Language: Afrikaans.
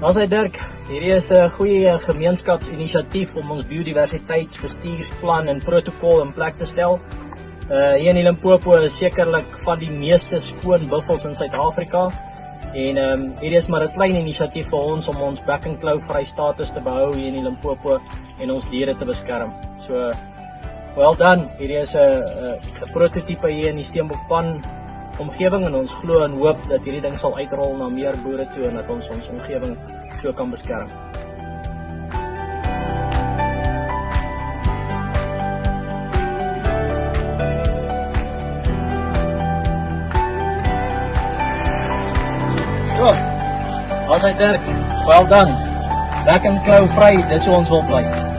As hy Dirk, hierdie is 'n goeie gemeenskapsinisiatief om ons biodiversiteitsbestuursplan en protokol in plek te stel. Hier in Limpopo is sekerlik van die meeste skoon buffels in Suid-Afrika. En hierdie is maar 'n klein inisiatief vir ons om ons back and claw vry status te behou hier in Limpopo en ons diere te beskerm. So, well done. Hierdie is 'n prototipe hier in die Steenbokpan omgewing en ons glo en hoop dat hierdie ding sal uitrol na meer boere toe en dat ons omgewing so kan beskerm. So, as hy Dirk, well done. Back and claw vry, dis hoe ons wil bly.